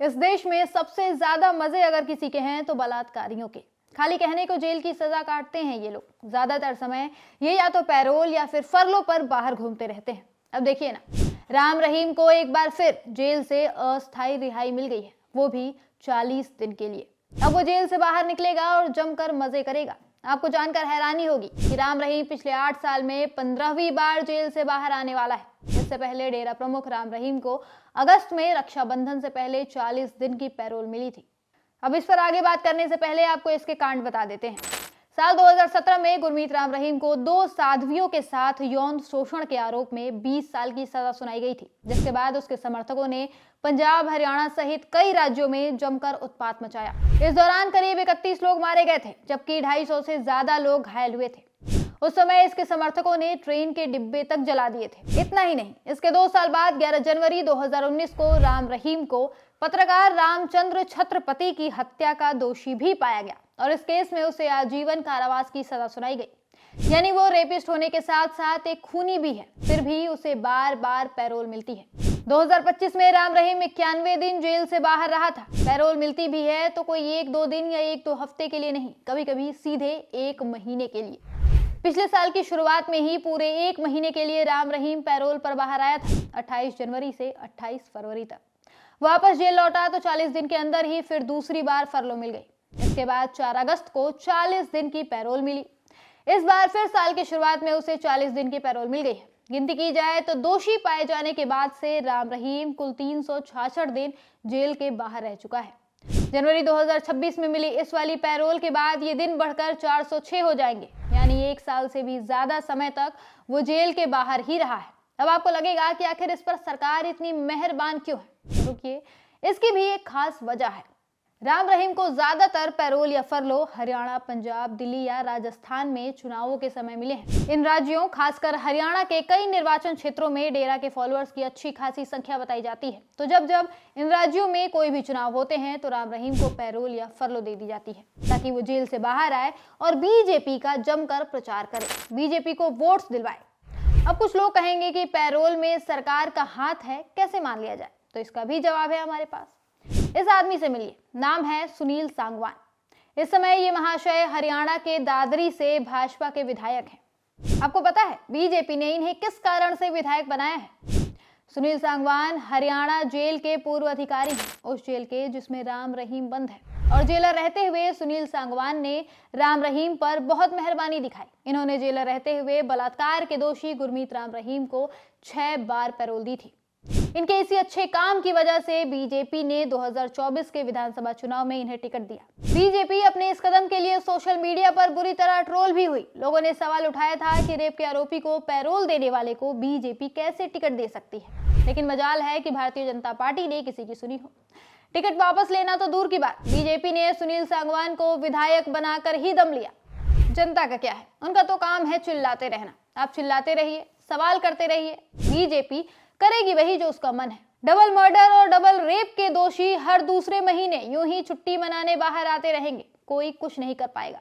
इस देश में सबसे ज्यादा मजे अगर किसी के हैं तो बलात्कारियों के। खाली कहने को जेल की सजा काटते हैं ये लोग। ज्यादातर समय ये या तो पैरोल या फिर फरलो पर बाहर घूमते रहते हैं। अब देखिए ना, राम रहीम को एक बार फिर जेल से अस्थायी रिहाई मिल गई है, वो भी 40 दिन के लिए। अब वो जेल से बाहर निकलेगा और जमकर मजे करेगा। आपको जानकर हैरानी होगी कि राम रहीम पिछले 8 साल में 15वीं बार जेल से बाहर आने वाला है। इससे पहले डेरा प्रमुख राम रहीम को अगस्त में रक्षाबंधन से पहले 40 दिन की पैरोल मिली थी। अब इस पर आगे बात करने से पहले आपको इसके कांड बता देते हैं। साल 2017 में गुरमीत राम रहीम को 2 साध्वियों के साथ यौन शोषण के आरोप में 20 साल की सजा सुनाई गई थी, जिसके बाद उसके समर्थकों ने पंजाब, हरियाणा सहित कई राज्यों में जमकर उत्पात मचाया। इस दौरान करीब 31 लोग मारे गए थे, जबकि 250 से ज्यादा लोग घायल हुए थे। उस समय इसके समर्थकों ने ट्रेन के डिब्बे तक जला दिए थे। इतना ही नहीं, इसके 2 साल बाद 11 जनवरी 2019 को राम रहीम को पत्रकार रामचंद्र छत्रपति की हत्या का दोषी भी पाया गया और इस केस में उसे आजीवन कारावास की सजा सुनाई गई। यानी वो रेपिस्ट होने के साथ साथ एक खूनी भी है, फिर भी उसे बार बार पैरोल मिलती है। 2025 में राम रहीम 91 दिन जेल से बाहर रहा था। पैरोल मिलती भी है तो कोई 1-2 दिन या 1-2 हफ्ते के लिए नहीं, कभी कभी सीधे 1 महीने के लिए। पिछले साल की शुरुआत में ही पूरे 1 महीने के लिए राम रहीम पैरोल पर बाहर आया था। 28 जनवरी से 28 फरवरी तक वापस जेल लौटा तो 40 दिन के अंदर ही फिर दूसरी बार फरलो मिल गई। इसके बाद 4 अगस्त को 40 दिन की पैरोल मिली। इस बार फिर साल की शुरुआत में उसे 40 दिन की पैरोल मिल गई है। गिनती की जाए तो दोषी पाए जाने के बाद से राम रहीम कुल 366 दिन जेल के बाहर रह चुका है। जनवरी 2026 में मिली इस वाली पैरोल के बाद ये दिन बढ़कर 406 हो जाएंगे, यानी 1 साल से भी ज्यादा समय तक वो जेल के बाहर ही रहा है। अब आपको लगेगा कि आखिर इस पर सरकार इतनी मेहरबान क्यों है? रुकिए, इसकी भी एक खास वजह है। राम रहीम को ज्यादातर पैरोल या फरलो हरियाणा, पंजाब, दिल्ली या राजस्थान में चुनावों के समय मिले हैं। इन राज्यों, खासकर हरियाणा के कई निर्वाचन क्षेत्रों में डेरा के फॉलोअर्स की अच्छी खासी संख्या बताई जाती है। तो जब जब इन राज्यों में कोई भी चुनाव होते हैं तो राम रहीम को पैरोल या फरलो दे दी जाती है, ताकि वो जेल से बाहर आए और बीजेपी का जमकर प्रचार करे, बीजेपी को वोट्स दिलवाए। अब कुछ लोग कहेंगे कि पैरोल में सरकार का हाथ है, कैसे मान लिया जाए? तो इसका भी जवाब है हमारे पास। इस आदमी से मिलिए, नाम है सुनील सांगवान। इस समय ये महाशय हरियाणा के दादरी से भाजपा के विधायक हैं। आपको पता है बीजेपी ने इन्हें किस कारण से विधायक बनाया है? सुनील सांगवान हरियाणा जेल के पूर्व अधिकारी हैं, उस जेल के जिसमें राम रहीम बंद है। और जेलर रहते हुए सुनील सांगवान ने राम रहीम पर बहुत मेहरबानी दिखाई। इन्होंने जेलर रहते हुए बलात्कार के दोषी गुरमीत राम रहीम को 6 बार पैरोल दी थी। इनके इसी अच्छे काम की वजह से बीजेपी ने 2024 के विधानसभा चुनाव में इन्हें टिकट दिया। बीजेपी अपने इस कदम के लिए सोशल मीडिया पर बुरी तरह ट्रोल भी हुई। लोगों ने सवाल उठाया था कि रेप के आरोपी को पैरोल देने वाले को बीजेपी कैसे टिकट दे सकती है। लेकिन मजाल है कि भारतीय जनता पार्टी ने किसी की सुनी हो। टिकट वापस लेना तो दूर की बात, बीजेपी ने सुनील सांगवान को विधायक बनाकर ही दम लिया। जनता का क्या है, उनका तो काम है चिल्लाते रहना। आप चिल्लाते रहिए, सवाल करते रहिए, बीजेपी करेगी वही जो उसका मन है। डबल मर्डर और डबल रेप के दोषी हर दूसरे महीने यूं ही छुट्टी मनाने बाहर आते रहेंगे, कोई कुछ नहीं कर पाएगा।